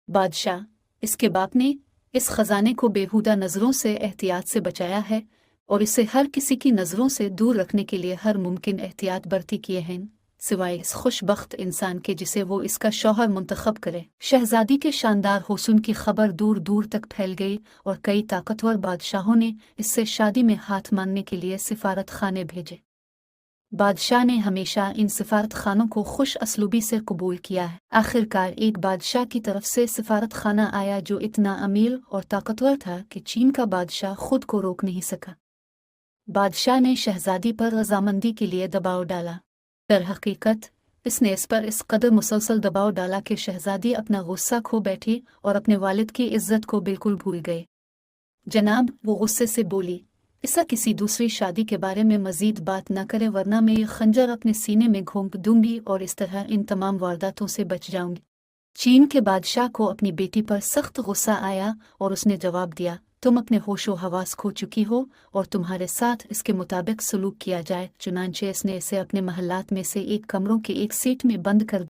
बादशाह, इसके बाप ने इस खजाने को बेहुदा नज़रों से एहतियात से बचाया है और इसे हर किसी की नज़रों से दूर रखने के लिए हर मुमकिन एहतियात बरती किए हैं, सिवाय इस खुशबख्त इंसान के जिसे वो इसका शौहर मुंतखब करे। शहजादी के शानदार हुस्न की खबर दूर दूर तक फैल गई और कई ताकतवर बादशाहों ने इससे शादी में हाथ मांगने के लिए सिफारत खाने भेजे। बादशाह ने हमेशा इन सिफारत खानों को खुश असलूबी से कबूल किया है। आखिरकार एक बादशाह की तरफ से सिफारत खाना आया जो इतना अमीर और ताकतवर था कि चीन का बादशाह खुद को रोक नहीं सका। बादशाह ने शहजादी पर रजामंदी के लिए दबाव डाला। दर हकीकत इसने इस पर इस कदर मुसलसल दबाव डाला कि शहजादी अपना गुस्सा खो बैठी और अपने वालिद की इज्जत को बिल्कुल भूल गए। जनाब, वो गुस्से से बोली, ऐसा किसी दूसरी शादी के बारे में मजीद बात न करे वरना मैं ये खंजर अपने सीने में घोंप दूंगी और इस तरह इन तमाम वारदातों से बच जाऊंगी। चीन के बादशाह को अपनी बेटी पर सख्त गुस्सा आया और उसने जवाब दिया, तुम अपने होशो हवास खो चुकी हो और तुम्हारे साथ इसके मुताबिक सलूक किया जाए। चुनांचे इसने इसे अपने महलात में से एक कमरों के एक सीट में बंद कर